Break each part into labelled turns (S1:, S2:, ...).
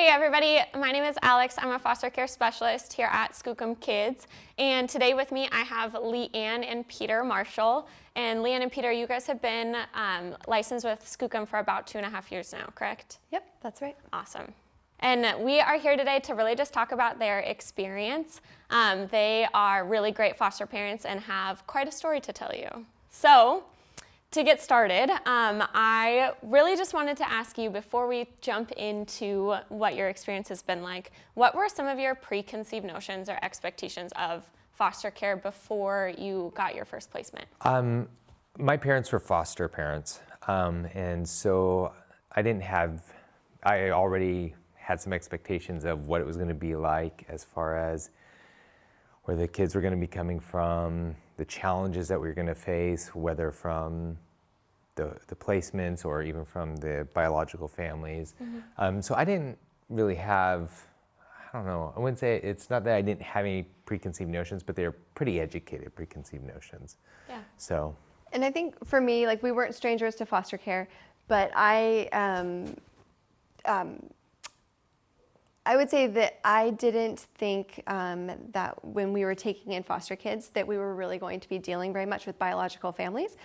S1: Hey everybody, my name is Alex. I'm a foster care specialist here at Skookum Kids. And today with me I have Leanne and Peter Marshall. And Leanne and Peter, you guys have been licensed with Skookum for about 2.5 years now, correct?
S2: Yep, that's right.
S1: Awesome. And we are here today to really just talk about their experience. They are really great foster parents and have quite a story to tell you. So, to get started, I really just wanted to ask you, before we jump into what your experience has been like, what were some of your preconceived notions or expectations of foster care before you got your first placement?
S3: My parents were foster parents, and so I already had some expectations of what it was going to be like as far as where the kids were going to be coming from, the challenges that we were going to face, whether from the placements or even from the biological families. Mm-hmm. So I didn't really have, I don't know, I wouldn't say, it's not that I didn't have any preconceived notions, but they're pretty educated preconceived notions.
S1: Yeah.
S3: So.
S2: And I think for me, like, we weren't strangers to foster care, but I would say that I didn't think that when we were taking in foster kids that we were really going to be dealing very much with biological families.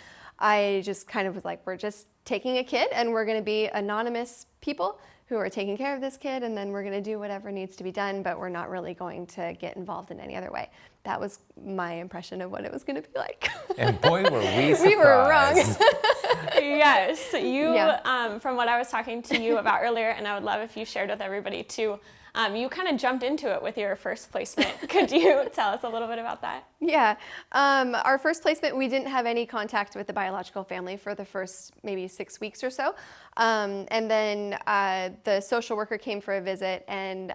S2: I just kind of was like, we're just taking a kid and we're going to be anonymous people who are taking care of this kid, and then we're going to do whatever needs to be done, but we're not really going to get involved in any other way. That was my impression of what it was going to be like.
S3: And boy, were we surprised.
S2: We were wrong.
S1: Yes, you, from what I was talking to you about earlier, and I would love if you shared with everybody too, you kind of jumped into it with your first placement. Could you tell us a little bit about that?
S2: Yeah. Our first placement, we didn't have any contact with the biological family for the first maybe 6 weeks or so. And then the social worker came for a visit and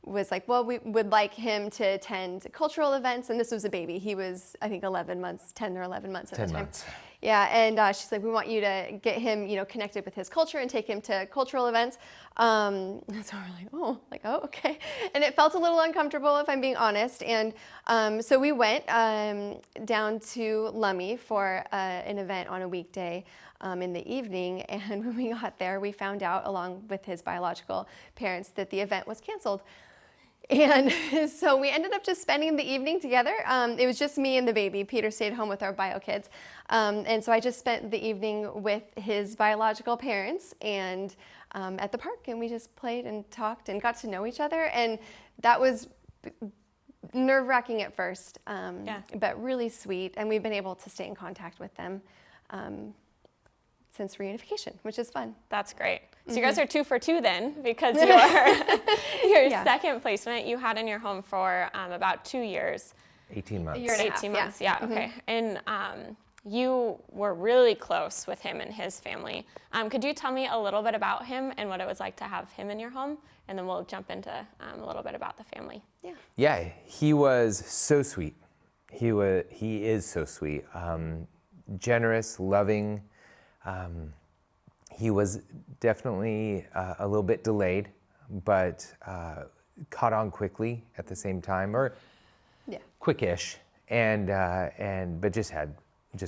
S2: was like, well, we would like him to attend cultural events. And this was a baby. He was, I think, 10 or 11 months at the time.
S3: 10 months.
S2: Yeah, and she's like, we want you to get him, connected with his culture and take him to cultural events. So we're like, oh, okay. And it felt a little uncomfortable, if I'm being honest. And so we went down to Lummi for an event on a weekday in the evening. And when we got there, we found out, along with his biological parents, that the event was canceled. And so we ended up just spending the evening together. It was just me and the baby. Peter stayed home with our bio kids. And so I just spent the evening with his biological parents and at the park. And we just played and talked and got to know each other. And that was nerve-wracking at first, but really sweet. And we've been able to stay in contact with them since reunification, which is fun.
S1: That's great. So you guys are 2 for 2 then, because your second placement you had in your home for about 2 years.
S3: 18 months.
S1: 18 months, yeah, okay. And you were really close with him and his family. Could you tell me a little bit about him and what it was like to have him in your home? And then we'll jump into a little bit about the family.
S3: Yeah, he was so sweet. He is so sweet. Generous, loving. He was definitely a little bit delayed, but caught on quickly at the same time, or quickish, but just had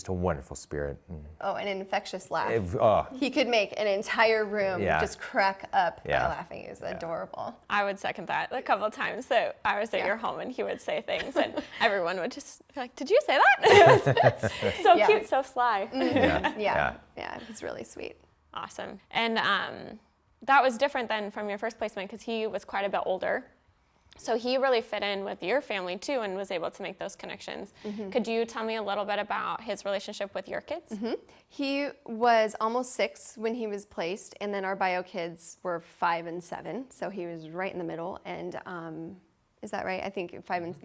S3: a wonderful spirit.
S2: Oh, an infectious laugh.
S3: He
S2: could make an entire room just crack up by laughing. It was adorable.
S1: I would second that. A couple of times that I was at your home and he would say things and everyone would just be like, did you say that? So cute, so sly.
S2: Yeah, it was really sweet.
S1: Awesome. And that was different than from your first placement because he was quite a bit older. So he really fit in with your family too and was able to make those connections. Mm-hmm. Could you tell me a little bit about his relationship with your kids?
S2: Mm-hmm. He was almost 6 when he was placed, and then our bio kids were 5 and 7, so he was right in the middle. And is that right? I think 5 and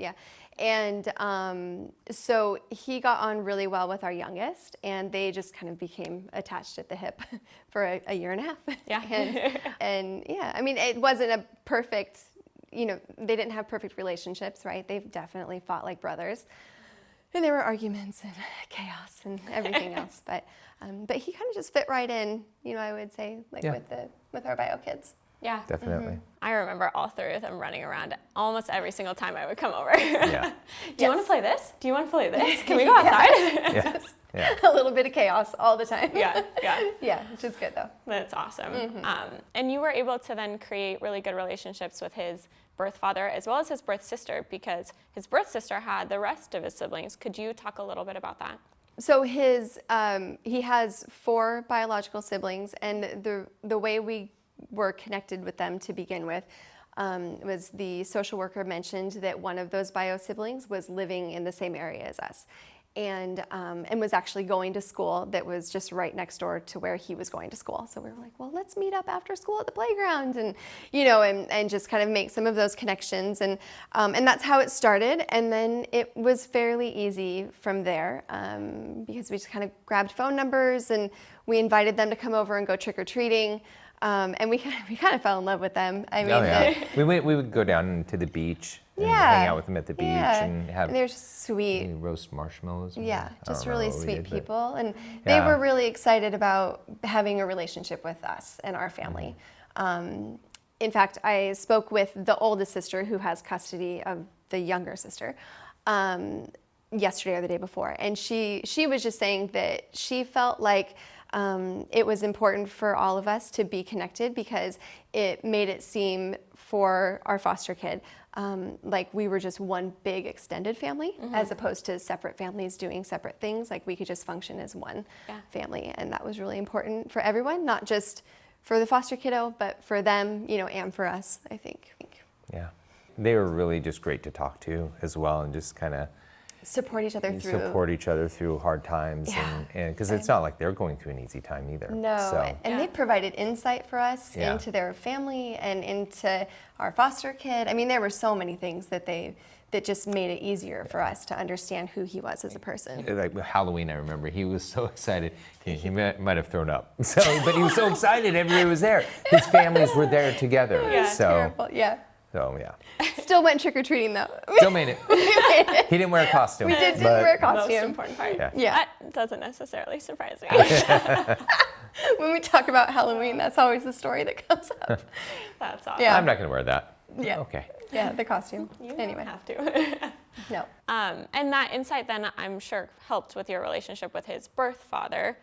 S2: And so he got on really well with our youngest, and they just kind of became attached at the hip for a 1.5 years.
S1: Yeah.
S2: and I mean, it wasn't a perfect. They didn't have perfect relationships, right? They've definitely fought like brothers. And there were arguments and chaos and everything else. But he kind of just fit right in, I would say, with our bio kids.
S1: Yeah.
S3: definitely.
S1: I remember all three of them running around almost every single time I would come over.
S3: Yeah.
S1: Do you want to play this? Do you want to play this? Can we go outside?
S3: Yeah. Yeah.
S2: A little bit of chaos all the time.
S1: Yeah, yeah.
S2: Yeah, which is good though.
S1: That's awesome. And you were able to then create really good relationships with his birth father as well as his birth sister, because his birth sister had the rest of his siblings. Could you talk a little bit about that?
S2: So he has 4 biological siblings, and the way we were connected with them to begin with was the social worker mentioned that one of those bio siblings was living in the same area as us, and was actually going to school that was just right next door to where he was going to school. So we were like, well, let's meet up after school at the playground, and and just kind of make some of those connections, and that's how it started. And then it was fairly easy from there, because we just kind of grabbed phone numbers and we invited them to come over and go trick-or-treating. And we kind of fell in love with them. I mean,
S3: Oh, yeah. We would go down to the beach and
S2: Yeah.
S3: hang out with them at the beach and have
S2: they're sweet.
S3: roast marshmarshmallows.
S2: Yeah,
S3: I
S2: just
S3: don't remember
S2: really
S3: what we
S2: sweet
S3: did, but-
S2: people, and they
S3: Yeah.
S2: were really excited about having a relationship with us and our family. In fact, I spoke with the oldest sister who has custody of the younger sister yesterday or the day before, and she was just saying that she felt like it was important for all of us to be connected because it made it seem for our foster kid like we were just one big extended family, as opposed to separate families doing separate things. Like we could just function as one family, and that was really important for everyone, not just for the foster kiddo, but for them, and for us, I think.
S3: Yeah. They were really just great to talk to as well, and just kind of
S2: Support each other through.
S3: support each other through hard times.
S2: Yeah.
S3: And because it's not like they're going through an easy time either.
S2: No,
S3: So,
S2: and they provided insight for us
S3: Yeah.
S2: into their family and into our foster kid. I mean, there were so many things that just made it easier for us to understand who he was as a person.
S3: like Halloween, I remember he was so excited. He might have thrown up. So, but he was so excited. Everybody was there. His families were there together.
S1: Yeah.
S3: So,
S2: Terrible, yeah.
S3: yeah.
S2: Still went trick-or-treating though.
S3: Still made it. He didn't wear a costume.
S2: We didn't
S3: but-
S2: wear a
S1: Most
S2: costume.
S1: important part.
S3: Yeah.
S2: Yeah.
S1: That doesn't necessarily surprise me.
S2: When we talk about Halloween, that's always the story that comes up.
S1: That's awesome.
S2: Yeah.
S3: I'm not going to wear that.
S2: Yeah.
S3: Okay.
S2: Yeah, the costume.
S1: You
S2: Anyway,
S1: don't have to.
S2: no.
S1: And that insight then, I'm sure, helped with your relationship with his birth father.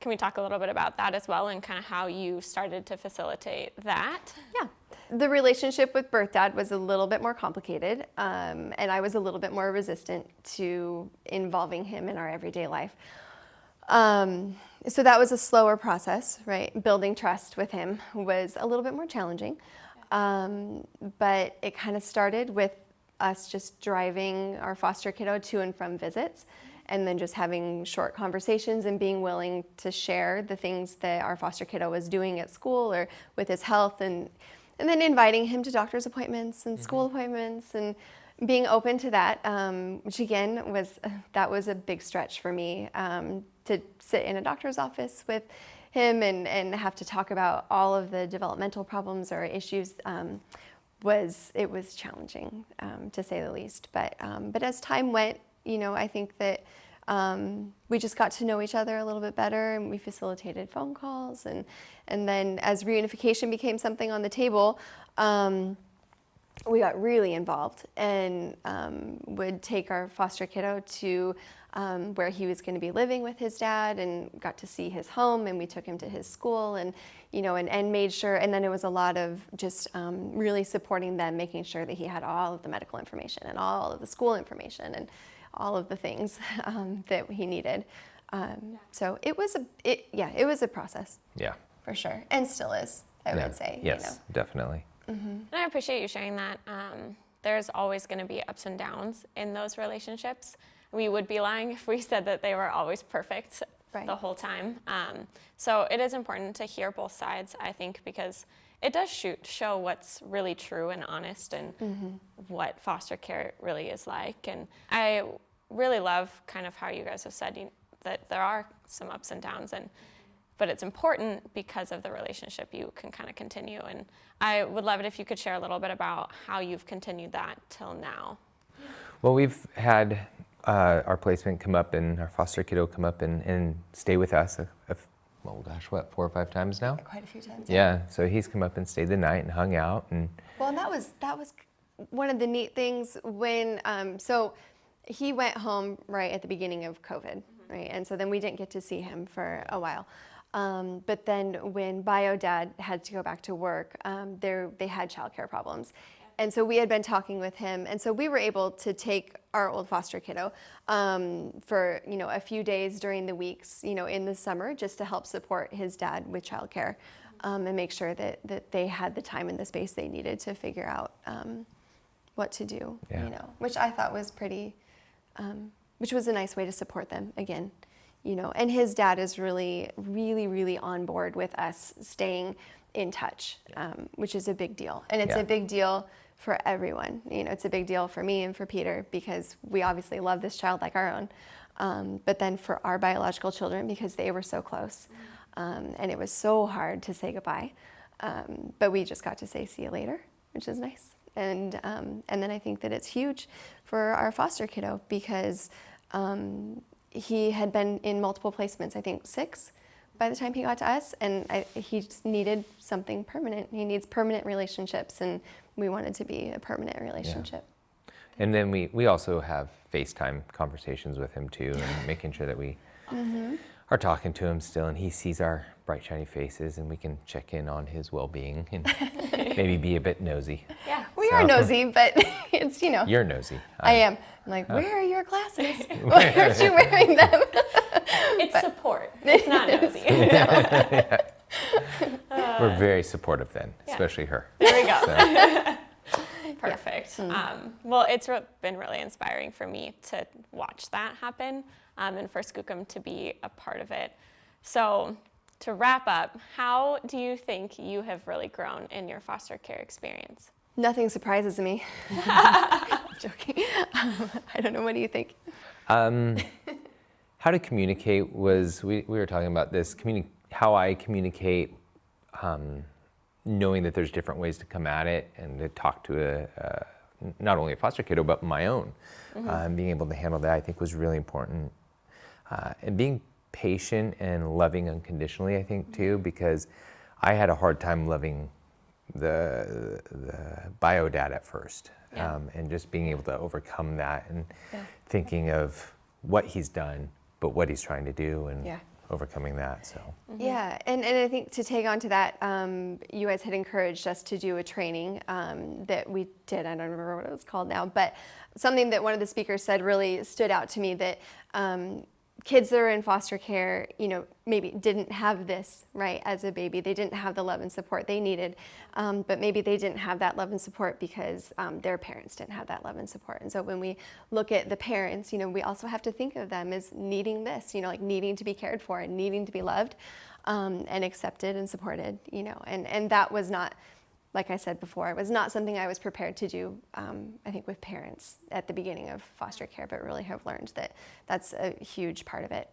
S1: Can we talk a little bit about that as well, and kind of how you started to facilitate that?
S2: Yeah. The relationship with birth dad was a little bit more complicated, and I was a little bit more resistant to involving him in our everyday life. So that was a slower process, right? Building trust with him was a little bit more challenging. But it kind of started with us just driving our foster kiddo to and from visits, and then just having short conversations and being willing to share the things that our foster kiddo was doing at school or with his health, and then inviting him to doctor's appointments and school appointments, and being open to that, which again was a big stretch for me, to sit in a doctor's office with him and have to talk about all of the developmental problems or issues. It was challenging, to say the least. But as time went, I think that we just got to know each other a little bit better, and we facilitated phone calls, and then as reunification became something on the table, we got really involved and would take our foster kiddo to where he was going to be living with his dad, and got to see his home, and we took him to his school, and and made sure. And then it was a lot of just really supporting them, making sure that he had all of the medical information and all of the school information and all of the things that he needed. So it was a process.
S3: Yeah.
S2: For sure, and still is, I would say.
S3: Yes, definitely.
S1: And I appreciate you sharing that. There's always going to be ups and downs in those relationships. We would be lying if we said that they were always perfect the whole time. So it is important to hear both sides, I think, because it does show what's really true and honest, and what foster care really is like. And I really love kind of how you guys have said that there are some ups and downs, but it's important because of the relationship you can kind of continue. And I would love it if you could share a little bit about how you've continued that till now.
S3: Well, we've had our placement come up, and our foster kiddo come up and stay with us oh gosh, what, 4 or 5 times now?
S2: Quite a few times.
S3: Yeah, so he's come up and stayed the night and hung out. And
S2: Well, and that was one of the neat things when, so he went home right at the beginning of COVID, right? And so then we didn't get to see him for a while. But then when Bio Dad had to go back to work, they had childcare problems. And so we had been talking with him, and so we were able to take our old foster kiddo for a few days during the weeks, in the summer, just to help support his dad with childcare and make sure that they had the time and the space they needed to figure out what to do.
S3: Yeah.
S2: Which I thought was pretty, which was a nice way to support them again. And his dad is really, really, really on board with us staying in touch, which is a big deal, and it's a big deal for everyone. It's a big deal for me and for Peter because we obviously love this child like our own, but then for our biological children because they were so close, and it was so hard to say goodbye, but we just got to say see you later, which is nice. And then I think that it's huge for our foster kiddo because he had been in multiple placements, I think 6 by the time he got to us, and he just needed something permanent. He needs permanent relationships, and we wanted to be a permanent relationship.
S3: Yeah. And then we also have FaceTime conversations with him too, and making sure that we are talking to him still, and he sees our bright, shiny faces, and we can check in on his well-being and maybe be a bit nosy.
S2: Yeah, we are nosy, but it's,
S3: You're nosy.
S2: I am. I'm like, where are your glasses? Why aren't you wearing them?
S1: It's support. It's not nosy.
S3: We're very supportive then, especially her.
S1: There we go.
S3: So,
S1: Perfect. Well, it's been really inspiring for me to watch that happen and for Skookum to be a part of it. So to wrap up, how do you think you have really grown in your foster care experience?
S2: Nothing surprises me. I'm joking. I don't know. What do you think?
S3: How to communicate was, we were talking about this, how I communicate, knowing that there's different ways to come at it and to talk to not only a foster kiddo, but my own. Being able to handle that, I think, was really important. And being patient and loving unconditionally, I think, too, because I had a hard time loving the bio dad at first. And just being able to overcome that and thinking of what he's done, but what he's trying to do and overcoming that. So
S2: yeah, and I think to take on to that, you guys had encouraged us to do a training that we did. I don't remember what it was called now, but something that one of the speakers said really stood out to me, that kids that are in foster care, maybe didn't have this, right, as a baby. They didn't have the love and support they needed, but maybe they didn't have that love and support because their parents didn't have that love and support. And so when we look at the parents, we also have to think of them as needing this, like needing to be cared for and needing to be loved and accepted and supported, and that was not, like I said before, it was not something I was prepared to do, I think, with parents at the beginning of foster care, but really have learned that that's a huge part of it,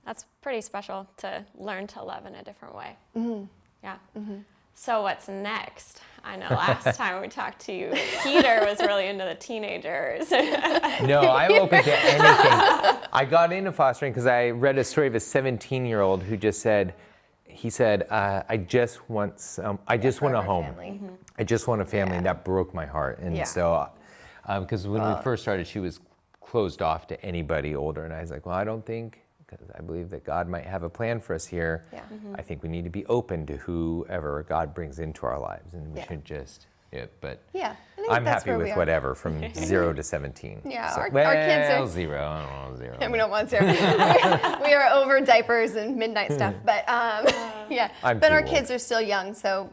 S1: That's pretty special to learn to love in a different way. Yeah. So what's next? I know last time we talked to you, Peter was really into the teenagers.
S3: no, I'm open to anything. I got into fostering because I read a story of a 17-year-old who just said, I just want a home. I just want a family, and that broke my heart. And so, because when we first started, she was closed off to anybody older, and I was like, well, I don't think, because I believe that God might have a plan for us here. I think we need to be open to whoever God brings into our lives, and we should just do it. But I'm happy with whatever from 0 to 17.
S2: Yeah,
S3: so,
S2: our kids are
S3: 0. I don't know, 0.
S2: And we don't want 0. We are over diapers and midnight stuff, but but our kids are still young, so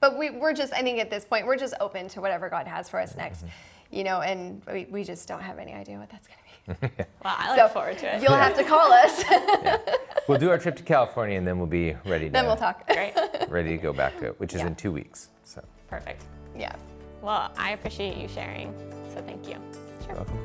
S2: But we're just, I think at this point, we're just open to whatever God has for us next, and we just don't have any idea what that's going to be.
S1: Well, I look forward to it.
S2: You'll have to call us.
S3: We'll do our trip to California, and then we'll be ready to.
S2: Then we'll talk.
S1: Great.
S3: Ready to go back to it, which is in 2 weeks. So.
S1: Perfect.
S2: Yeah.
S1: Well, I appreciate you sharing, so thank you.
S3: You're welcome.